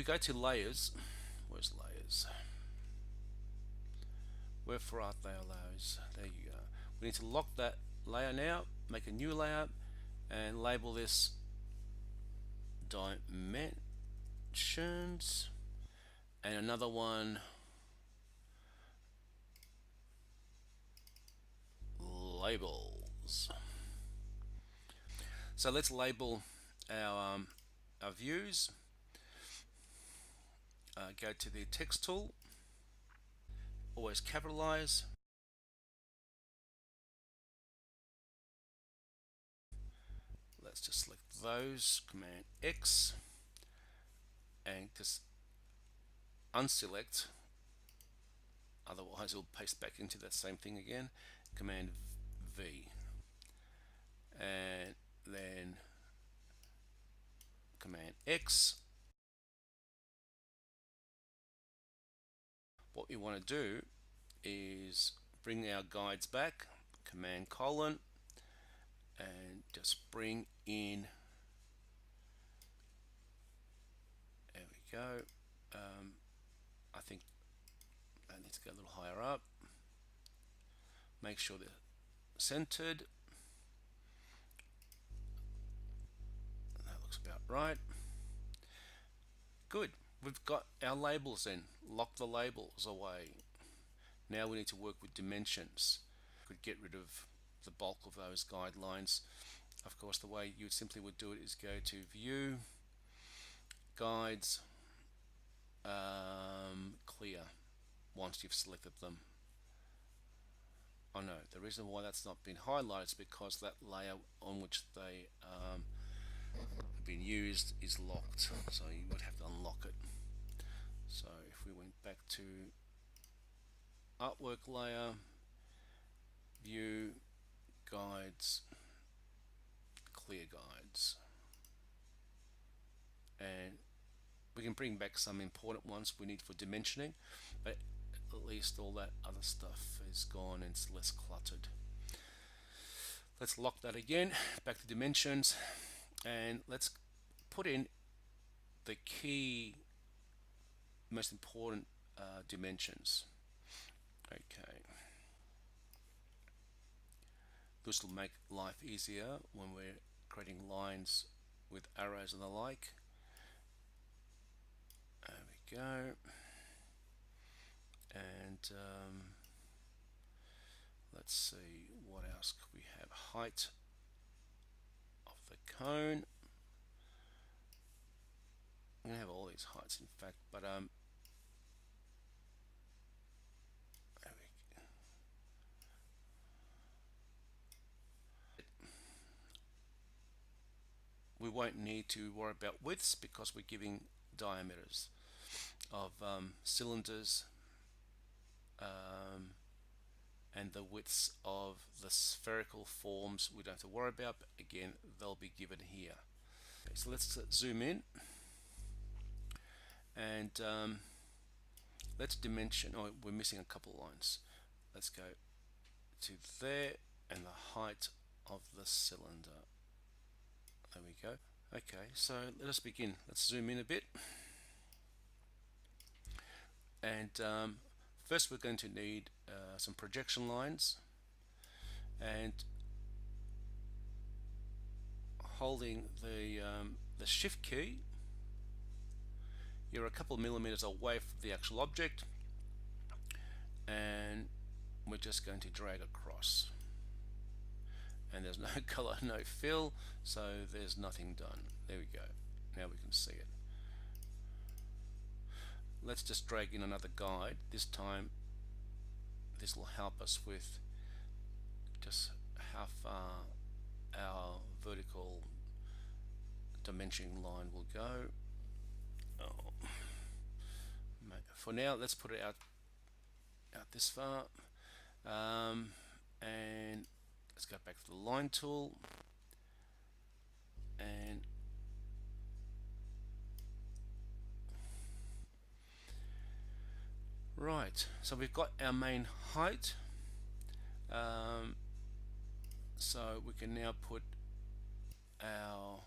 we go to layers, where's layers? Where for art layer layers? There you go. We need to lock that layer now, make a new layer, and label this dimensions, and another one labels. So let's label our views. Go to the text tool, always capitalize. Let's just select those, Command X, and just unselect, otherwise it'll paste back into that same thing again. Command V, and then Command X. What you want to do is bring our guides back, Command colon, and just bring in, there we go. I think I need to go a little higher up. Make sure they're centered. That looks about right. Good. We've got our labels in. Lock the labels away. Now we need to work with dimensions. Could get rid of the bulk of those guidelines. Of course, the way you simply would do it is go to View, Guides, Clear once you've selected them. Oh no, the reason why that's not been highlighted is because that layer on which they have been used is locked, so you would have to unlock it. So if we went back to Artwork Layer, View, Guides, Clear Guides, and we can bring back some important ones we need for dimensioning, but at least all that other stuff is gone and it's less cluttered. Let's lock that again, back to dimensions, and let's put in the key, most important dimensions. Okay. This will make life easier when we're creating lines with arrows and the like. There we go. And let's see, what else could we have? Height of the cone. I'm going to have all these heights, in fact, but there we won't need to worry about widths because we're giving diameters of cylinders and the widths of the spherical forms we don't have to worry about, but again they'll be given here. Okay, so let's zoom in and let's dimension. Oh, we're missing a couple lines. Let's go to there and the height of the cylinder. There we go. Okay, so let us begin. Let's zoom in a bit. And first we're going to need some projection lines, and holding the shift key, you're a couple of millimeters away from the actual object, and we're just going to drag across. And there's no color, no fill, so there's nothing done. There we go. Now we can see it. Let's just drag in another guide. This time this will help us with just how far our vertical dimensioning line will go. Oh. For now, let's put it out this far, and let's go back to the line tool, and right, so we've got our main height, so we can now put our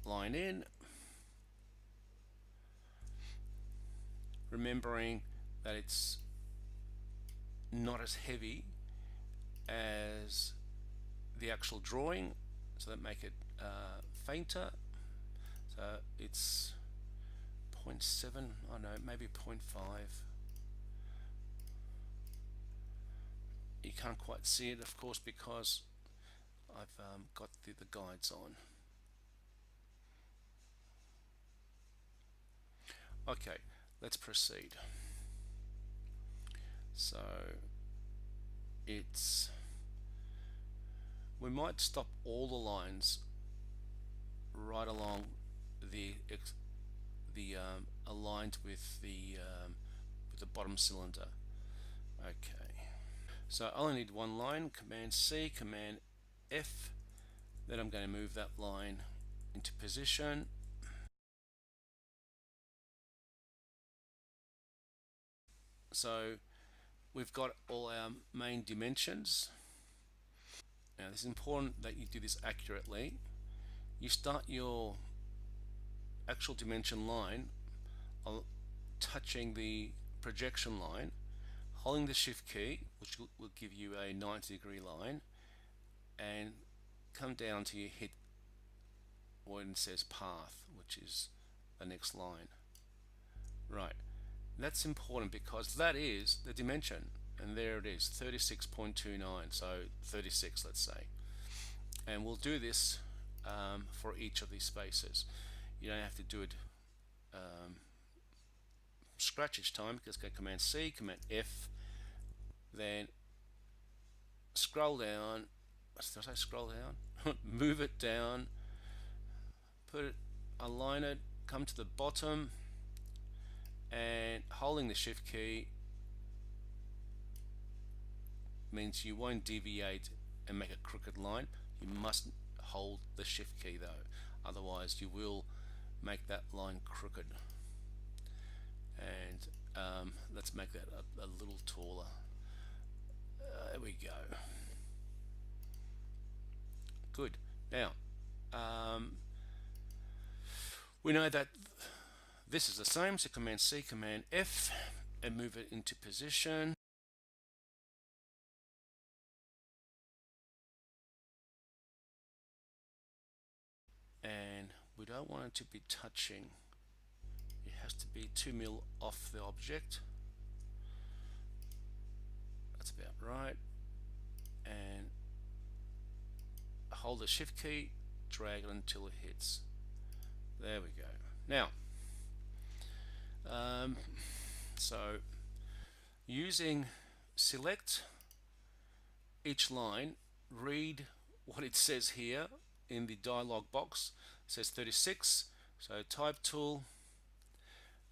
line in, remembering that it's not as heavy as the actual drawing, so that make it fainter. So it's 0.7, I don't know, maybe 0.5. You can't quite see it, of course, because I've got the guides on. Okay, let's proceed. So it's, we might stop all the lines right along the aligned with the bottom cylinder. Okay, so I only need one line. Command C, Command F. Then I'm going to move that line into position. So we've got all our main dimensions. Now it's important that you do this accurately. You start your actual dimension line touching the projection line, holding the shift key, which will give you a 90-degree line, and come down to you hit when it says path, which is the next line. Right, that's important because that is the dimension, and there it is, 36.29, so 36, let's say. And we'll do this for each of these spaces. You don't have to do it scratch each time, because go Command C, Command F, then scroll down. Did I say scroll down? Move it down, put it, align it, come to the bottom, and holding the shift key means you won't deviate and make a crooked line. You must hold the shift key though, otherwise you will make that line crooked. And let's make that a little taller. There we go. Good. Now we know that this is the same, so Command C, Command F, and move it into position. And we don't want it to be touching. It has to be 2 mil off the object. That's about right. And hold the shift key, drag it until it hits. There we go. Now, so using select each line, read what it says here in the dialog box. It says 36, so type tool,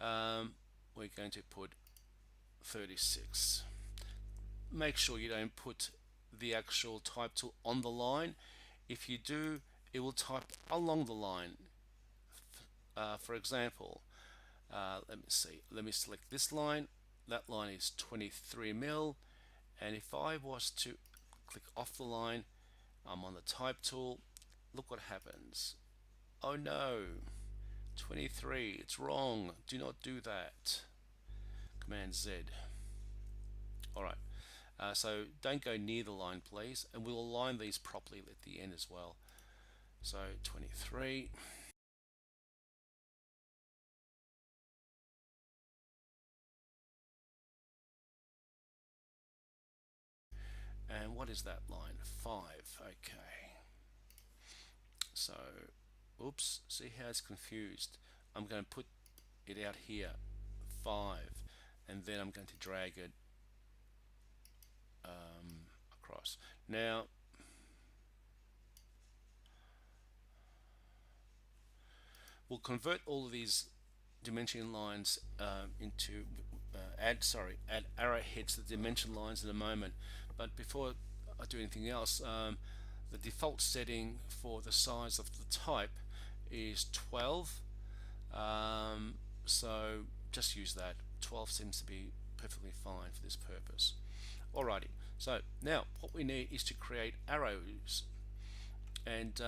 we're going to put 36. Make sure you don't put the actual type tool on the line. If you do, it will type along the line. For example, let me see, let me select this line. That line is 23 mil, and if I was to click off the line, I'm on the type tool, look what happens. Oh no, 23, it's wrong, do not do that. Command Z. Alright, so don't go near the line please, and we'll align these properly at the end as well. So 23. And what is that line? 5. Okay. So, oops, see how it's confused. I'm going to put it out here, 5, and then I'm going to drag it across. Now, we'll convert all of these dimension lines into add arrowheads to the dimension lines in a moment. But before I do anything else, the default setting for the size of the type is 12. So just use that. 12 seems to be perfectly fine for this purpose. Alrighty, so now what we need is to create arrows, and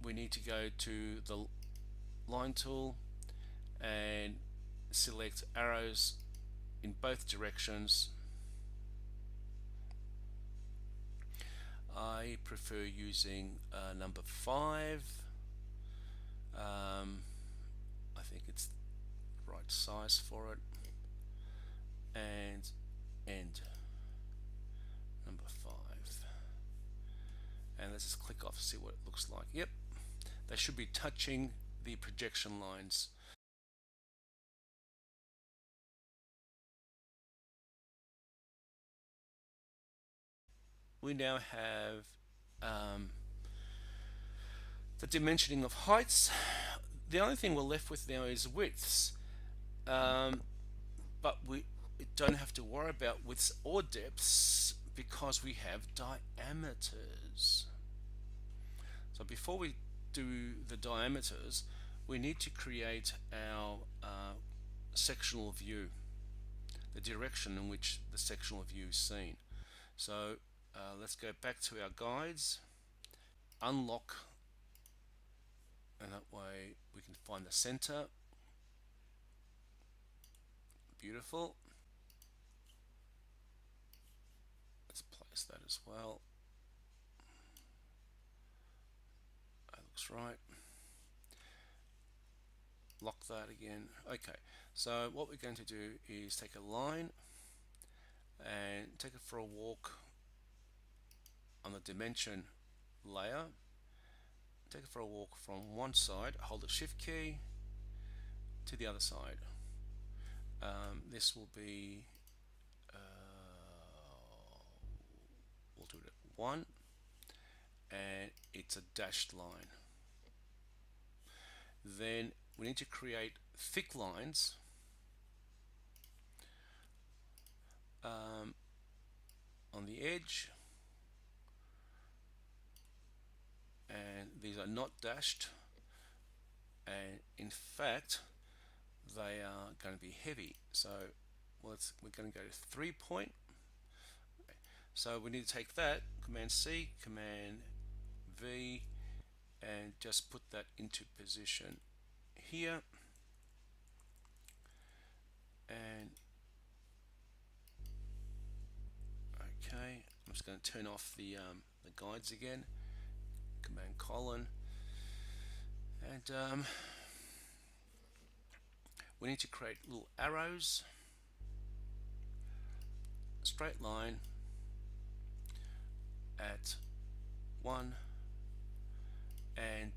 we need to go to the line tool and select arrows in both directions. I prefer using number 5. I think it's the right size for it. And end. Number 5. And let's just click off, see what it looks like. Yep, they should be touching the projection lines. We now have the dimensioning of heights. The only thing we're left with now is widths, but we don't have to worry about widths or depths because we have diameters. So before we do the diameters, we need to create our sectional view, the direction in which the sectional view is seen. So let's go back to our guides, unlock, and that way we can find the center. Beautiful. Let's place that as well. That looks right. Lock that again. Okay, so what we're going to do is take a line and take it for a walk on the dimension layer. Take it for a walk from one side, hold the shift key to the other side. This will be we'll do it at 1, and it's a dashed line. Then we need to create thick lines on the edge, and these are not dashed, and in fact they are going to be heavy. So we're going to go to 3 point. So we need to take that, Command C, Command V, and just put that into position here. And okay, I'm just going to turn off the guides again, Command colon, and we need to create little arrows, straight line at 1, and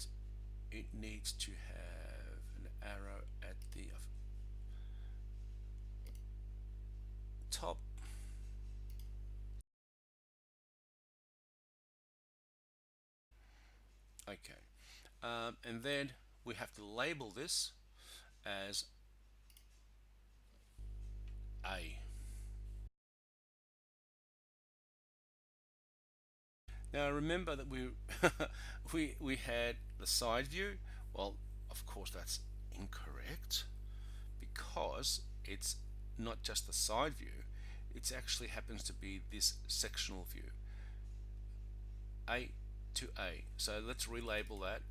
it needs to have an arrow at the top. Okay, and then we have to label this as A. Now remember that we had the side view. Well, of course that's incorrect because it's not just the side view, it actually happens to be this sectional view, A to A. So let's relabel that.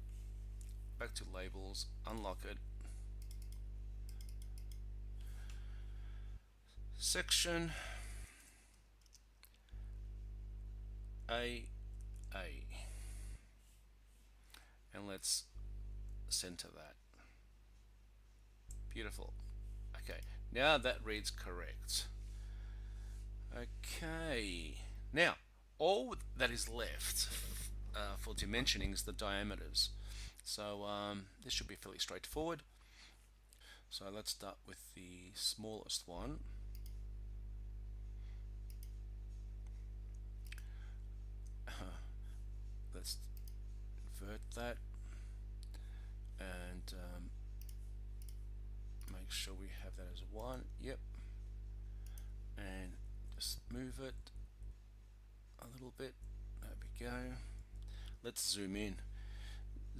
Back to labels, unlock it, section A, and let's center that. Beautiful. Okay, now that reads correct. Okay, now all that is left for dimensioning is the diameters. So this should be fairly straightforward. So let's start with the smallest one. Let's invert that and make sure we have that as 1. Yep, and just move it a little bit. There we go. Let's zoom in.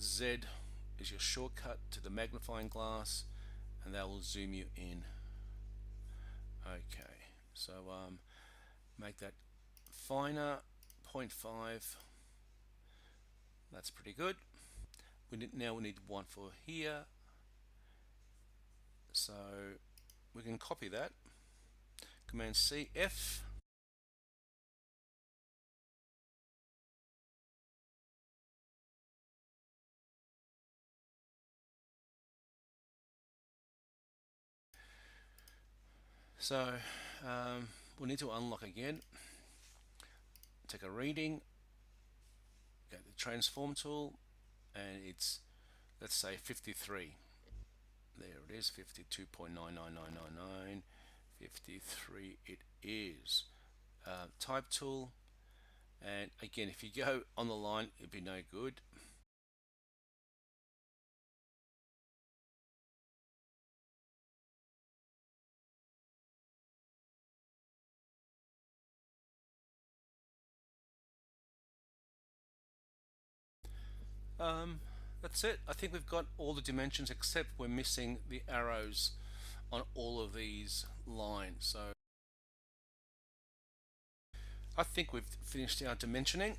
Z is your shortcut to the magnifying glass, and that will zoom you in. Okay, so make that finer, 0.5. That's pretty good. Now we need one for here, so we can copy that. Command C, F. So we need to unlock again. Take a reading, go to the transform tool, and it's, let's say, 53. There it is, 52.99999. 53 it is. Type tool, and again, if you go on the line, it'd be no good. That's it. I think we've got all the dimensions except we're missing the arrows on all of these lines. So I think we've finished our dimensioning.